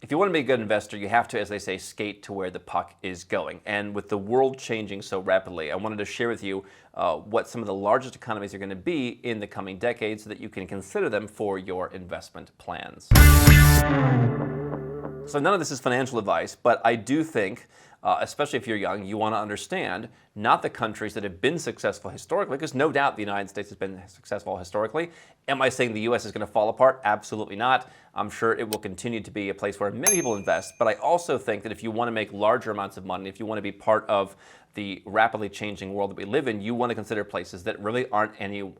if you want to be a good investor, you have to, as they say, skate to where the puck is going. And with the world changing so rapidly, I wanted to share with you what some of the largest economies are going to be in the coming decades so that you can consider them for your investment plans. So none of this is financial advice, but I do think, especially if you're young, you want to understand not the countries that have been successful historically, because no doubt the United States has been successful historically. Am I saying the U.S. is going to fall apart? Absolutely not. I'm sure it will continue to be a place where many people invest, but I also think that if you want to make larger amounts of money, if you want to be part of the rapidly changing world that we live in, you want to consider places that really aren't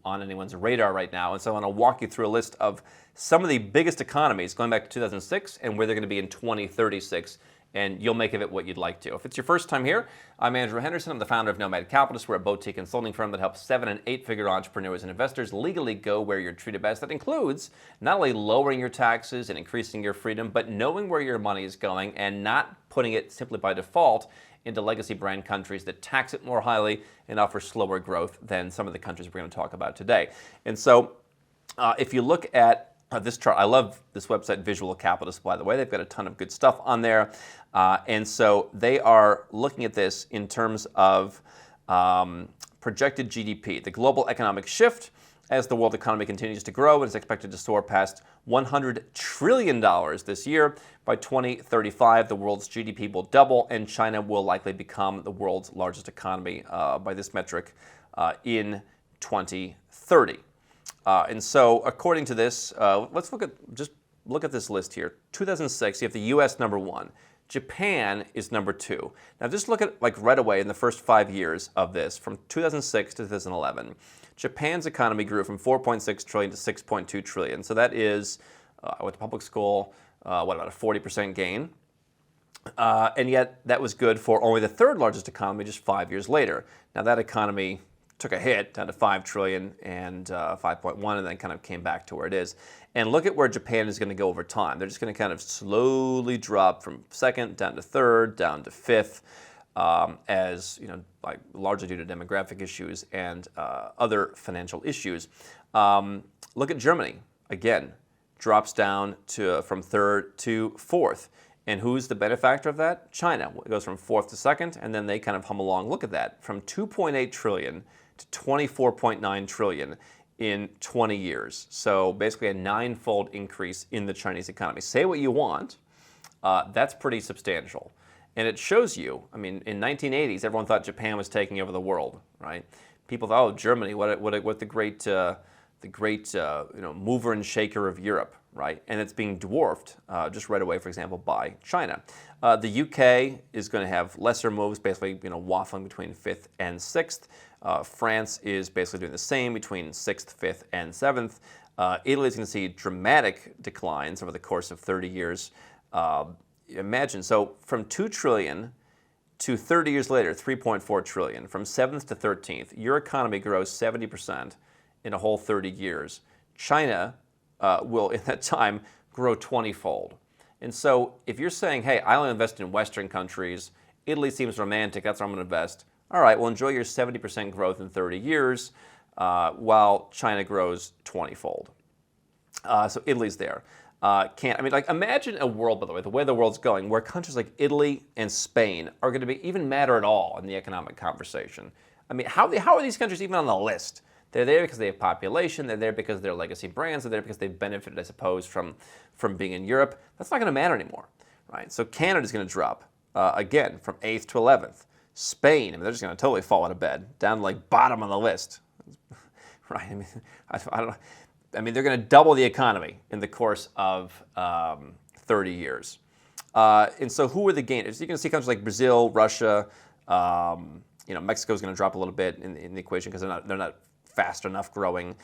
on anyone's radar right now. And so I want to walk you through a list of some of the biggest economies going back to 2006 and where they're going to be in 2036. And you'll make of it what you'd like to. If it's your first time here, I'm Andrew Henderson. I'm the founder of Nomad. We're a boutique consulting firm that helps 7- and 8-figure entrepreneurs and investors legally go where you're treated best. That includes not only lowering your taxes and increasing your freedom, but knowing where your money is going and not putting it simply by default into legacy brand countries that tax it more highly and offer slower growth than some of the countries we're going to talk about today. And so if you look at this chart, I love this website, Visual Capitalist, by the way. They've got a ton of good stuff on there. And so they are looking at this in terms of projected GDP. The global economic shift as the world economy continues to grow and is expected to soar past $100 trillion this year. By 2035, the world's GDP will double, and China will likely become the world's largest economy by this metric in 2030. And so, according to this, let's look at this list here. 2006, you have the U.S. number 1. Japan is number 2. Now, just look at right away in the first 5 years of this, from 2006 to 2011. Japan's economy grew from 4.6 trillion to 6.2 trillion. So that is, I went to public school, about a 40% gain. And yet, that was good for only the third largest economy just 5 years later. Now, that economy took a hit down to 5 trillion and 5.1 and then kind of came back to where it is. And look at where Japan is going to go over time. They're just going to kind of slowly drop from second down to third, down to fifth, as largely due to demographic issues and other financial issues. Look at Germany. Again, drops down from third to fourth. And who's the benefactor of that? China. It goes from fourth to second, and then they kind of hum along. Look at that, from 2.8 trillion to 24.9 trillion in 20 years. So basically a 9-fold increase in the Chinese economy. Say what you want, that's pretty substantial. And it shows you, in 1980s, everyone thought Japan was taking over the world, right? People thought, oh, Germany, what the great mover and shaker of Europe, right? And it's being dwarfed just right away, for example, by China. The UK is going to have lesser moves, basically waffling between 5th and 6th. France is basically doing the same between 6th, 5th, and 7th. Italy is going to see dramatic declines over the course of 30 years. Imagine, so from 2 trillion to 30 years later, 3.4 trillion. From 7th to 13th, your economy grows 70% in a whole 30 years. China will, in that time, grow 20-fold. And so if you're saying, hey, I only invest in Western countries, Italy seems romantic, that's where I'm going to invest. All right, well, enjoy your 70% growth in 30 years while China grows 20-fold. So Italy's there. Imagine a world, by the way the world's going, where countries like Italy and Spain are going to even matter at all in the economic conversation. How are these countries even on the list? They're there because they have population. They're there because they're legacy brands. They're there because they've benefited, I suppose, from being in Europe. That's not going to matter anymore, right? So Canada's going to drop, again, from 8th to 11th. Spain, they're just going to totally fall out of bed, down to bottom on the list, right? I don't know. They're going to double the economy in the course of 30 years. And so who are the gainers? You can see countries like Brazil, Russia, Mexico's going to drop a little bit in the equation because they're not fast enough growing.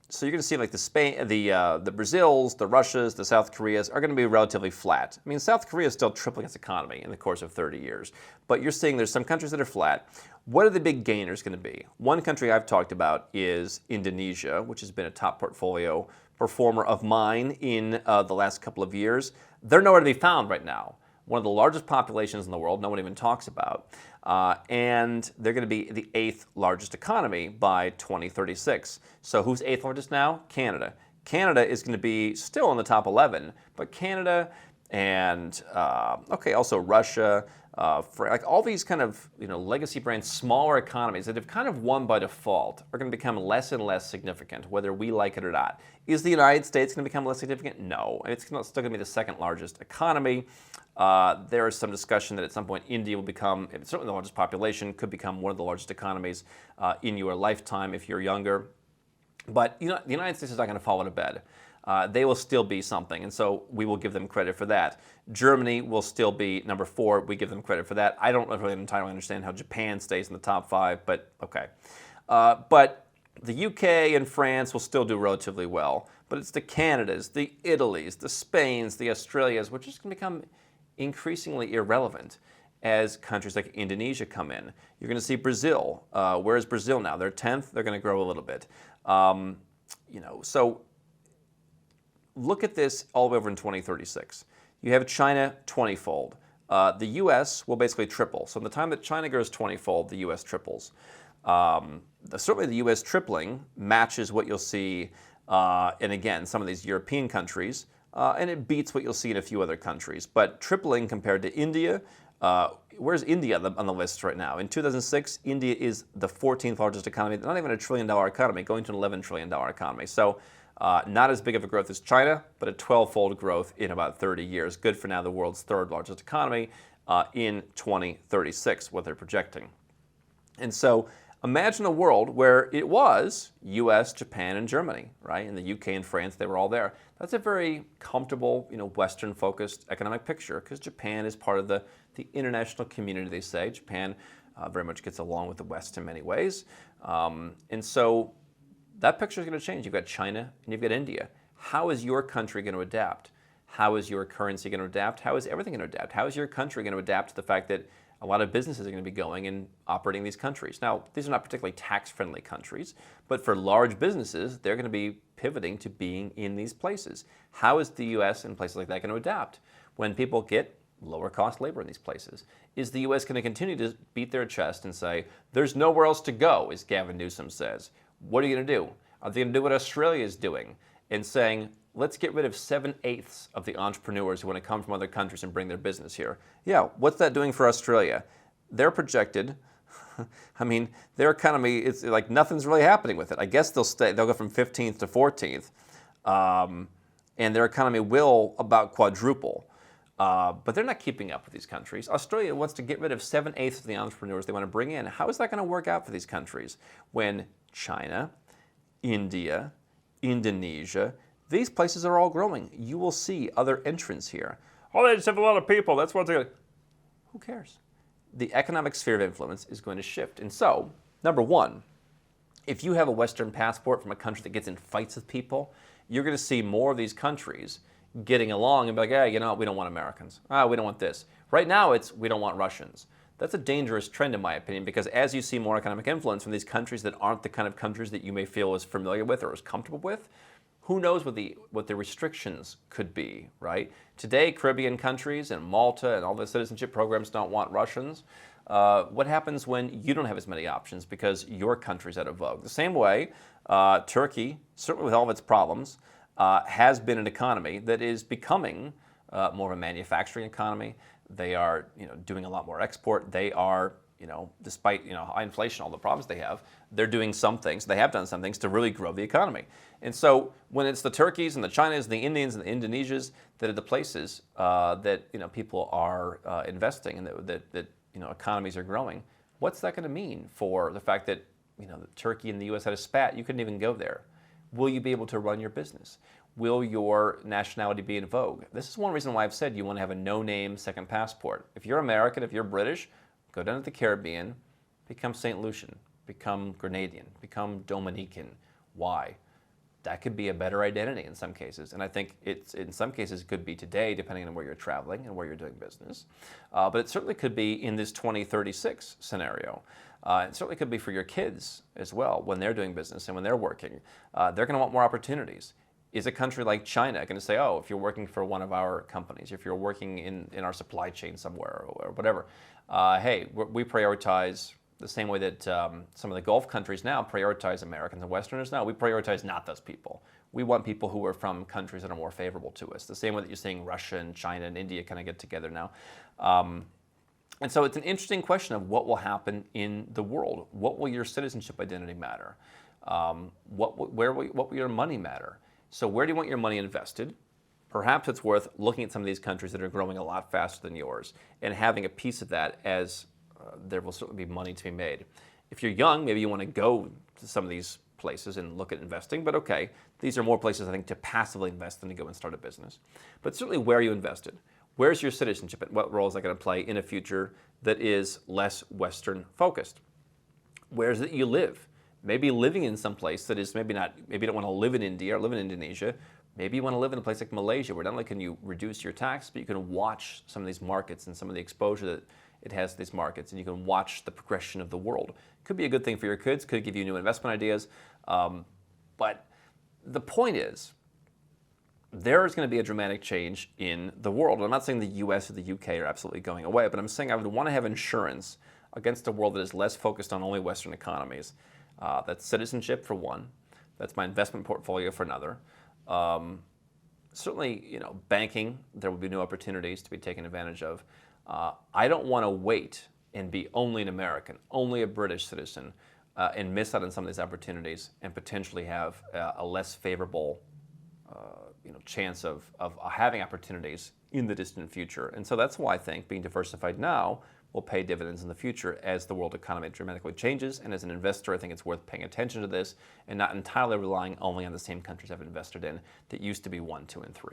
So you're going to see the Brazils, the Russias, the South Koreas are going to be relatively flat. South Korea is still tripling its economy in the course of 30 years. But you're seeing there's some countries that are flat. What are the big gainers going to be? One country I've talked about is Indonesia, which has been a top portfolio performer of mine in the last couple of years. They're nowhere to be found right now. One of the largest populations in the world, no one even talks about. And they're going to be the 8th largest economy by 2036. So who's 8th largest now? Canada. Canada is going to be still in the top 11, but Canada and okay, also Russia, like all these kind of legacy brands, smaller economies that have kind of won by default are going to become less and less significant, whether we like it or not. Is the United States going to become less significant? No, it's still going to be the second largest economy. There is some discussion that at some point India will become, certainly the largest population, could become one of the largest economies in your lifetime if you're younger. But the United States is not going to fall into bed. They will still be something, and so we will give them credit for that. Germany will still be number 4. We give them credit for that. I don't really entirely understand how Japan stays in the top 5, but okay. But the UK and France will still do relatively well. But it's the Canadas, the Italys, the Spains, the Australias, which is going to become increasingly irrelevant as countries like Indonesia come in. You're going to see Brazil. Where is Brazil now? They're 10th. They're going to grow a little bit. So look at this all the way over in 2036. You have China 20-fold. The U.S. will basically triple. So in the time that China grows 20-fold, the U.S. triples. Certainly the U.S. tripling matches what you'll see in, again, some of these European countries, and it beats what you'll see in a few other countries. But tripling compared to India, where's India on the list right now? In 2006, India is the 14th largest economy, not even a $1 trillion economy, going to an $11 trillion economy. So not as big of a growth as China, but a 12-fold growth in about 30 years. Good for now the world's 3rd largest economy in 2036, what they're projecting. And so imagine a world where it was US, Japan, and Germany, right? And the UK and France, they were all there. That's a very comfortable, Western-focused economic picture because Japan is part of the international community, they say. Japan very much gets along with the West in many ways. And so that picture is going to change. You've got China and you've got India. How is your country going to adapt? How is your currency going to adapt? How is everything going to adapt? How is your country going to adapt to the fact that a lot of businesses are going to be going and operating in these countries? Now, these are not particularly tax-friendly countries, but for large businesses, they're going to be pivoting to being in these places. How is the U.S. and places like that going to adapt when people get lower-cost labor in these places? Is the U.S. going to continue to beat their chest and say, there's nowhere else to go, as Gavin Newsom says? What are you going to do? Are they going to do what Australia is doing and saying, let's get rid of 7/8 of the entrepreneurs who want to come from other countries and bring their business here? Yeah, what's that doing for Australia? They're projected, their economy, it's like nothing's really happening with it. I guess they'll go from 15th to 14th, and their economy will about quadruple. But they're not keeping up with these countries. Australia wants to get rid of 7/8 of the entrepreneurs they want to bring in. How is that going to work out for these countries when China, India, Indonesia, these places are all growing? You will see other entrants here. Oh, they just have a lot of people. That's what they're... Who cares? The economic sphere of influence is going to shift. And so, number one, if you have a Western passport from a country that gets in fights with people, you're going to see more of these countries getting along and be like, hey, we don't want Americans. We don't want this. Right now, it's we don't want Russians. That's a dangerous trend, in my opinion, because as you see more economic influence from these countries that aren't the kind of countries that you may feel as familiar with or as comfortable with, who knows what the restrictions could be, right? Today, Caribbean countries and Malta and all the citizenship programs don't want Russians. What happens when you don't have as many options because your country's out of vogue? The same way, Turkey, certainly with all of its problems, has been an economy that is becoming more of a manufacturing economy. They are, doing a lot more export. They are, despite high inflation, all the problems they have, they're doing some things. They have done some things to really grow the economy. And so when it's the Turkeys and the Chinas and the Indians and the Indonesias that are the places that people are investing and that economies are growing, what's that going to mean for the fact that Turkey and the U.S. had a spat? You couldn't even go there. Will you be able to run your business? Will your nationality be in vogue? This is one reason why I've said you want to have a no-name second passport. If you're American, if you're British, go down to the Caribbean, become St. Lucian, become Grenadian, become Dominican. Why? That could be a better identity in some cases. And I think in some cases could be today, depending on where you're traveling and where you're doing business. But it certainly could be in this 2036 scenario. It certainly could be for your kids as well when they're doing business and when they're working. They're going to want more opportunities. Is a country like China going to say, oh, if you're working for one of our companies, if you're working in our supply chain somewhere or whatever, hey, we prioritize the same way that some of the Gulf countries now prioritize Americans and Westerners now. We prioritize not those people. We want people who are from countries that are more favorable to us. The same way that you're seeing Russia and China and India kind of get together now. And so it's an interesting question of what will happen in the world. What will your citizenship identity matter? What will your money matter? So where do you want your money invested? Perhaps it's worth looking at some of these countries that are growing a lot faster than yours and having a piece of that, as there will certainly be money to be made. If you're young, maybe you want to go to some of these places and look at investing, but okay, these are more places, I think, to passively invest than to go and start a business. But certainly where you invested. Where's your citizenship and what role is that going to play in a future that is less Western focused? Where's it you live? Maybe living in some place that is maybe you don't want to live in India or live in Indonesia. Maybe you want to live in a place like Malaysia, where not only can you reduce your tax, but you can watch some of these markets and some of the exposure that it has to these markets, and you can watch the progression of the world. Could be a good thing for your kids, could give you new investment ideas. But the point is, there is going to be a dramatic change in the world. I'm not saying the US or the UK are absolutely going away, but I'm saying I would want to have insurance against a world that is less focused on only Western economies. That's citizenship for one. That's my investment portfolio for another. Certainly, banking, there will be new opportunities to be taken advantage of. I don't want to wait and be only an American, only a British citizen, and miss out on some of these opportunities and potentially have a less favorable chance of having opportunities in the distant future. And so that's why I think being diversified now will pay dividends in the future as the world economy dramatically changes. And as an investor, I think it's worth paying attention to this and not entirely relying only on the same countries I've invested in that used to be 1, 2, and 3.